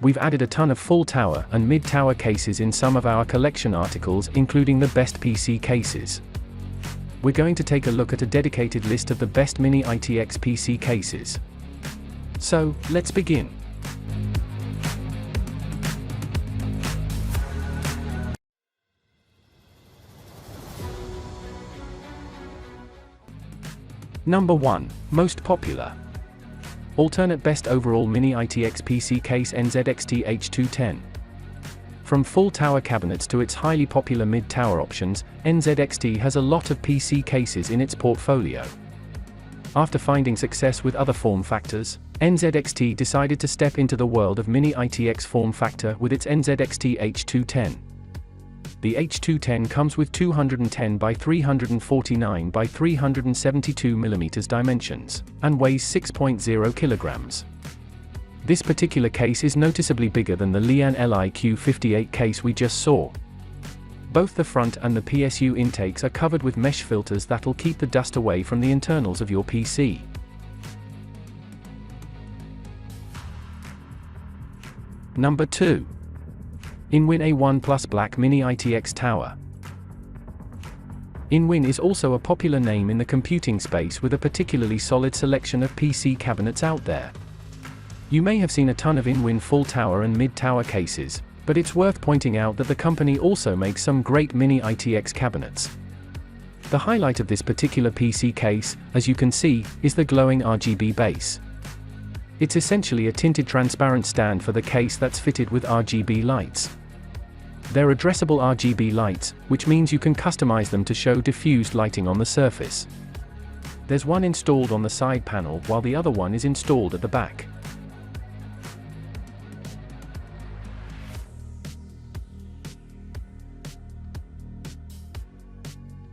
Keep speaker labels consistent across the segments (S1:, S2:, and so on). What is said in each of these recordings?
S1: we've added a ton of full tower and mid-tower cases in some of our collection articles, including the best PC cases. We're going to take a look at a dedicated list of the best Mini ITX PC cases. So, let's begin. Number 1. Most popular. Alternate best overall Mini ITX PC case NZXT H210. From full tower cabinets to its highly popular mid-tower options, NZXT has a lot of PC cases in its portfolio. After finding success with other form factors, NZXT decided to step into the world of Mini ITX form factor with its NZXT H210. The H210 comes with 210 by 349 by 372 mm dimensions, and weighs 6.0 kilograms. This particular case is noticeably bigger than the Lian LIQ58 case we just saw. Both the front and the PSU intakes are covered with mesh filters that'll keep the dust away from the internals of your PC. Number 2. InWin A1 Plus Black Mini ITX Tower. InWin is also a popular name in the computing space with a particularly solid selection of PC cabinets out there. You may have seen a ton of InWin full tower and mid-tower cases, but it's worth pointing out that the company also makes some great Mini ITX cabinets. The highlight of this particular PC case, as you can see, is the glowing RGB base. It's essentially a tinted transparent stand for the case that's fitted with RGB lights. They're addressable RGB lights, which means you can customize them to show diffused lighting on the surface. There's one installed on the side panel while the other one is installed at the back.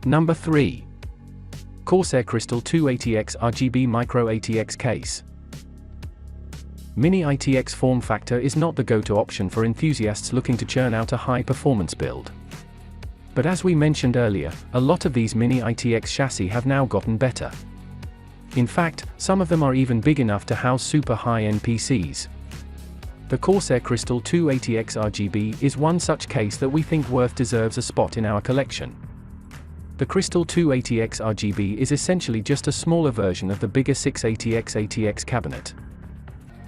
S1: Number 3. CORSAIR Crystal 2ATX RGB Micro-ATX Case. Mini ITX form factor is not the go-to option for enthusiasts looking to churn out a high-performance build. But as we mentioned earlier, a lot of these Mini ITX chassis have now gotten better. In fact, some of them are even big enough to house super high-end PCs. The CORSAIR Crystal 2ATX RGB is one such case that we think deserves a spot in our collection. The Crystal 2ATX RGB is essentially just a smaller version of the bigger 6ATX ATX cabinet.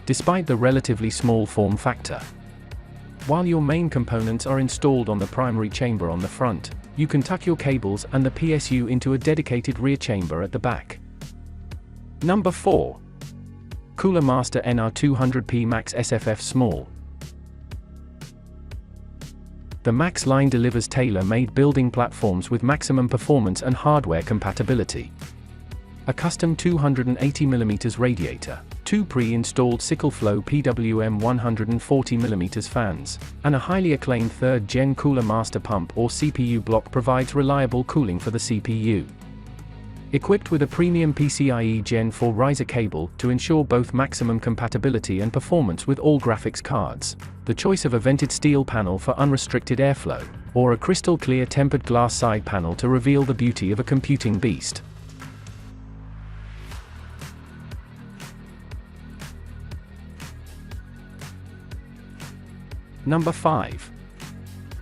S1: Despite the relatively small form factor. While your main components are installed on the primary chamber on the front, you can tuck your cables and the PSU into a dedicated rear chamber at the back. Number 4. Cooler Master NR200P Max SFF Small. The Max line delivers tailor-made building platforms with maximum performance and hardware compatibility. A custom 280mm radiator, 2 pre-installed SickleFlow PWM 140mm fans, and a highly acclaimed 3rd Gen Cooler Master Pump or CPU block provides reliable cooling for the CPU. Equipped with a premium PCIe Gen 4 riser cable to ensure both maximum compatibility and performance with all graphics cards, the choice of a vented steel panel for unrestricted airflow, or a crystal clear tempered glass side panel to reveal the beauty of a computing beast. Number 5.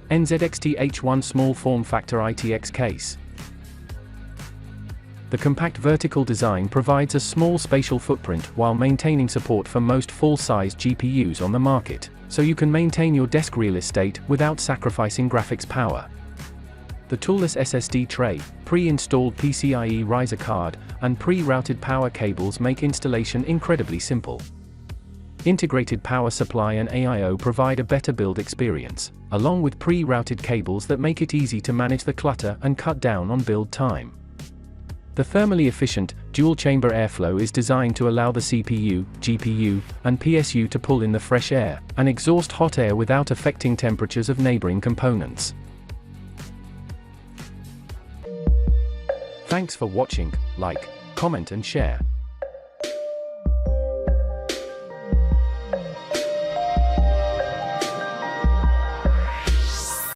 S1: NZXT H1 Small Form Factor ITX Case. The compact vertical design provides a small spatial footprint while maintaining support for most full-size GPUs on the market, so you can maintain your desk real estate without sacrificing graphics power. The toolless SSD tray, pre-installed PCIe riser card, and pre-routed power cables make installation incredibly simple. Integrated power supply and AIO provide a better build experience, along with pre-routed cables that make it easy to manage the clutter and cut down on build time. The thermally efficient, dual-chamber airflow is designed to allow the CPU, GPU, and PSU to pull in the fresh air and exhaust hot air without affecting temperatures of neighboring components. Thanks for watching. Like, comment and share.